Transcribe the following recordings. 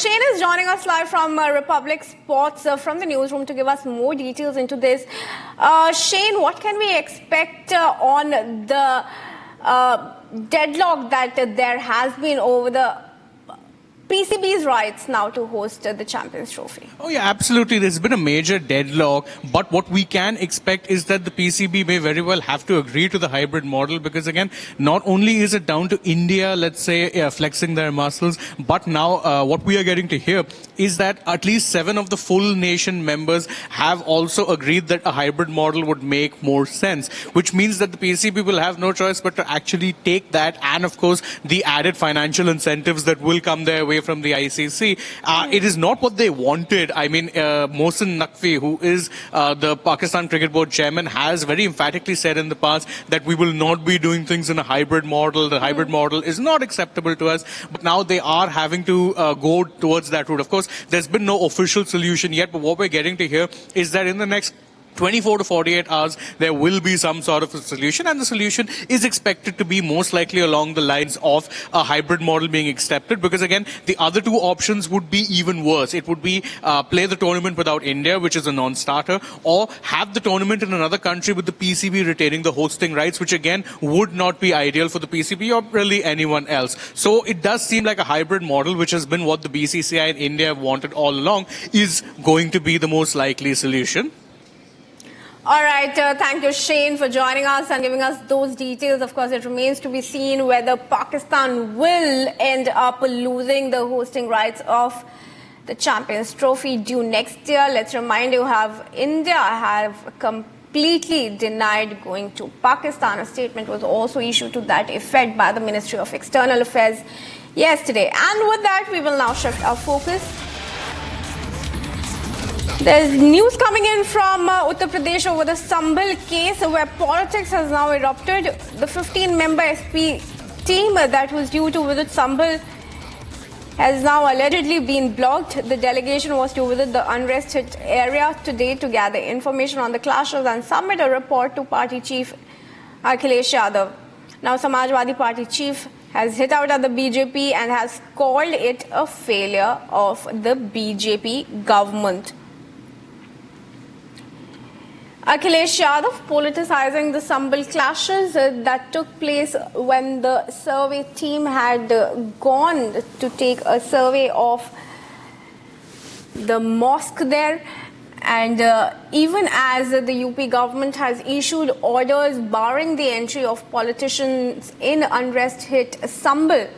Shane is joining us live from Republic Sports from the newsroom to give us more details into this. Shane, what can we expect on the deadlock that there has been over the PCB's rights now to host the Champions Trophy? Oh yeah, absolutely. There's been a major deadlock, but what we can expect is that the PCB may very well have to agree to the hybrid model, because again, not only is it down to India, let's say, flexing their muscles, but now what we are getting to hear is that at least 7 of the full nation members have also agreed that a hybrid model would make more sense, which means that the PCB will have no choice but to actually take that, and of course the added financial incentives that will come their way from the ICC. It is not what they wanted. I mean, Mohsin Naqvi, who is the Pakistan Cricket Board chairman, has very emphatically said in the past that we will not be doing things in a hybrid model. The hybrid model is not acceptable to us. But now they are having to go towards that route. Of course, there's been no official solution yet, but what we're getting to hear is that in the next 24 to 48 hours, there will be some sort of a solution, and the solution is expected to be most likely along the lines of a hybrid model being accepted, because again, the other two options would be even worse. It would be play the tournament without India, which is a non-starter, or have the tournament in another country with the PCB retaining the hosting rights, which again would not be ideal for the PCB or really anyone else. So it does seem like a hybrid model, which has been what the BCCI in India have wanted all along, is going to be the most likely solution. All right, thank you, Shane, for joining us and giving us those details. Of course, it remains to be seen whether Pakistan will end up losing the hosting rights of the Champions Trophy due next year. Let's remind you, India have completely denied going to Pakistan. A statement was also issued to that effect by the Ministry of External Affairs yesterday. And with that, we will now shift our focus. There's news coming in from Uttar Pradesh over the Sambhal case, where politics has now erupted. The 15-member SP team that was due to visit Sambhal has now allegedly been blocked. The delegation was to visit the unrest-hit area today to gather information on the clashes and submit a report to party chief Akhilesh Yadav. Now, Samajwadi Party chief has hit out at the BJP and has called it a failure of the BJP government. Akhilesh Yadav politicizing the Sambhal clashes that took place when the survey team had gone to take a survey of the mosque there. And even as the UP government has issued orders barring the entry of politicians in unrest-hit Sambhal,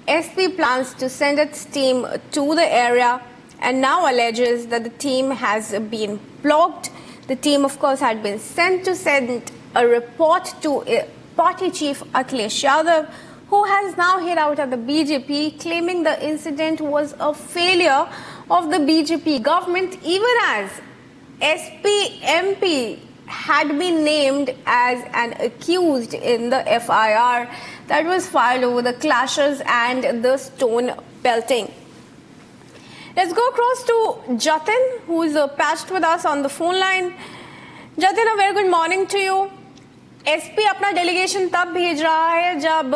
SP plans to send its team to the area and now alleges that the team has been blocked. The team, of course, had been sent to send a report to party chief Akhilesh Yadav, who has now hit out at the BJP, claiming the incident was a failure of the BJP government, even as SP MP had been named as an accused in the FIR that was filed over the clashes and the stone pelting. Let's go across to Jatin, who is patched with us on the phone line. Jatin, a very good morning to you. SP अपना delegation तब भेज रहा है जब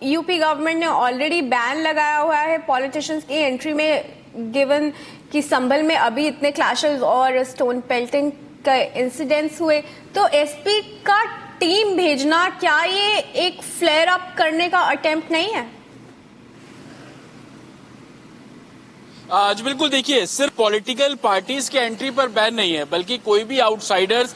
UP government ने already ban लगाया हुआ है politicians की entry में, given कि संभल में अभी इतने clashes और stone pelting का incidents हुए, तो SP का team भेजना क्या ये एक flare up करने का attempt नहीं है? जी बिल्कुल, देखिए, सिर्फ पॉलिटिकल पार्टीज के एंट्री पर बैन नहीं है, बल्कि कोई भी आउटसाइडर्स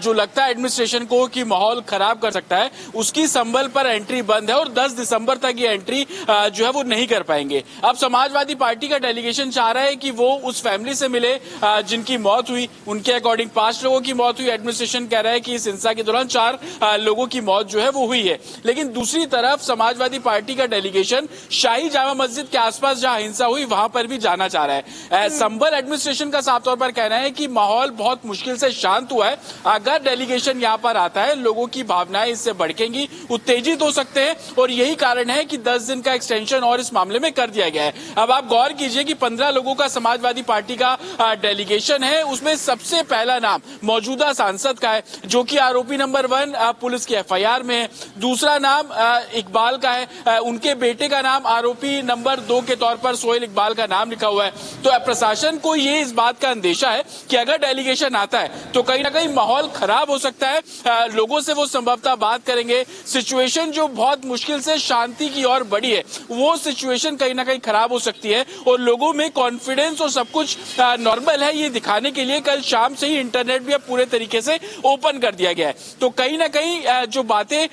जो लगता है एडमिनिस्ट्रेशन को कि माहौल खराब कर सकता है, उसकी संभल पर एंट्री बंद है और 10 दिसंबर तक ये एंट्री जो है वो नहीं कर पाएंगे। अब समाजवादी पार्टी का डेलीगेशन चाह रहा है कि वो उस फैमिली से मिले जिनकी मौत हुई। उनके अकॉर्डिंग 5 लोगों की मौत हुई। एडमिनिस्ट्रेशन कह रहा है कि इस हिंसा के दौरान 4 लोगों की मौत जो है वो हुई है। लेकिन दूसरी तरफ समाजवादी पार्टी का डेलीगेशन शाही जामा मस्जिद के आसपास जहां हिंसा हुई वहां पर भी जाना चाह रहा है। संभल एडमिनिस्ट्रेशन का साफ तौर पर कहना है कि माहौल बहुत मुश्किल से शांत हुआ है। अगर डेलीगेशन यहां पर आता है, लोगों की भावनाएं इससे भड़केंगी, उत्तेजित हो सकते हैं, और यही कारण है कि 10 दिन का एक्सटेंशन और इस मामले में कर दिया गया है। अब आप गौर कीजिए कि 15 लोगों का समाजवादी पार्टी का डेलीगेशन है, उसमें सबसे पहला नाम मौजूदा सांसद का है, जो कि आरोपी नंबर 1 पुलिस की FIR में है। दूसरा नाम इकबाल का है, उनके बेटे का नाम आरोपी नंबर 2 के तौर पर सोहेल इकबाल का नाम लिखा रखा हुआ है। तो प्रशासन को ये इस बात का अंदेशा है कि अगर डेलीगेशन आता है तो कहीं ना कहीं माहौल खराब हो सकता है, लोगों से वो संभवतः बात करेंगे, सिचुएशन जो बहुत मुश्किल से शांति की ओर बढ़ी है वो सिचुएशन कहीं ना कहीं खराब हो सकती है और लोगों में कॉन्फिडेंस और सब कुछ नॉर्मल है ये दिखाने के लिए कल शाम से ही इंटरनेट भी अब पूरे तरीके से ओपन कर दिया गया है। तो कहीं ना कहीं जो बातें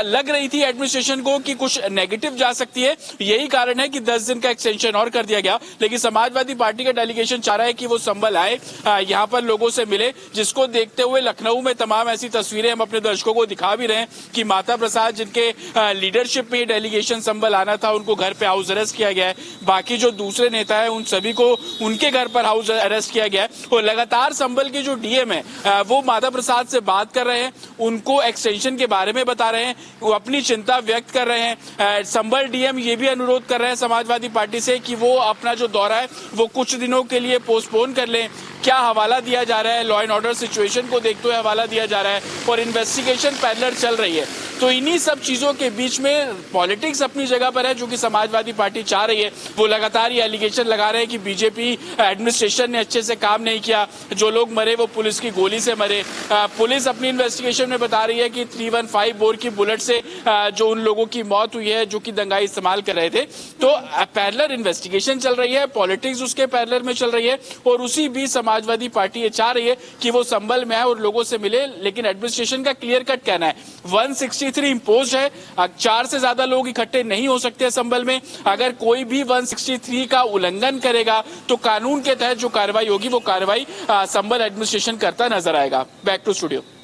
लग रही थी एडमिनिस्ट्रेशन को कि कुछ नेगेटिव जा सकती है, यही कारण है कि 10 दिन का एक्सटेंशन और कर दिया गया। लेकिन समाजवादी पार्टी का डेलीगेशन चाह रहा है कि वो संभल आए, यहाँ पर लोगों से मिले, जिसको देखते हुए लखनऊ में तमाम ऐसी तस्वीरें हम अपने दर्शकों को दिखा भी रहे हैं कि माता प्रसाद जिनके लीडरशिप में डेलीगेशन संभल आना था उनको घर पे हाउस अरेस्ट किया गया है। बाकी जो दूसरे नेता है उन सभी को उनके घर पर हाउस अरेस्ट किया गया है और लगातार संभल के जो डीएम है वो माता प्रसाद से बात कर रहे हैं, उनको एक्सटेंशन के बारे में बता रहे हैं, वो अपनी चिंता व्यक्त कर रहे हैं। संभल डीएम ये भी अनुरोध कर रहे हैं समाजवादी पार्टी से कि वो अपना जो दौरा है वो कुछ दिनों के लिए पोस्टपोन कर लें। क्या हवाला दिया जा रहा है, लॉ एंड ऑर्डर सिचुएशन को देखते हुए हवाला दिया जा रहा है और इन्वेस्टिगेशन पैरेलल चल रही है। तो इन्हीं सब चीजों के बीच में पॉलिटिक्स अपनी जगह पर है, जो कि समाजवादी पार्टी चाह रही है। वो लगातार ये एलिगेशन लगा रहे हैं कि बीजेपी एडमिनिस्ट्रेशन ने अच्छे से काम नहीं किया, जो लोग मरे वो पुलिस की गोली से मरे। पुलिस अपनी इन्वेस्टिगेशन में बता रही है कि 315 बोर की बुलेट से जो उन लोगों की मौत हुई है जो कि दंगाई इस्तेमाल कर रहे थे। तो पैरेलल इन्वेस्टिगेशन चल रही है, पॉलिटिक्स उसके पैरेलल में चल रही है और उसी बीच समाजवादी पार्टी ये चाह रही है कि वो संभल में आए और लोगों से मिले। लेकिन एडमिनिस्ट्रेशन का क्लियर कट कहना है 163 इम्पोज है, 4 से ज्यादा लोग इकट्ठे नहीं हो सकते संभल में। अगर कोई भी 163 का उल्लंघन करेगा तो कानून के तहत जो कार्रवाई होगी वो कार्रवाई संभल एडमिनिस्ट्रेशन करता नजर आएगा। Back to studio.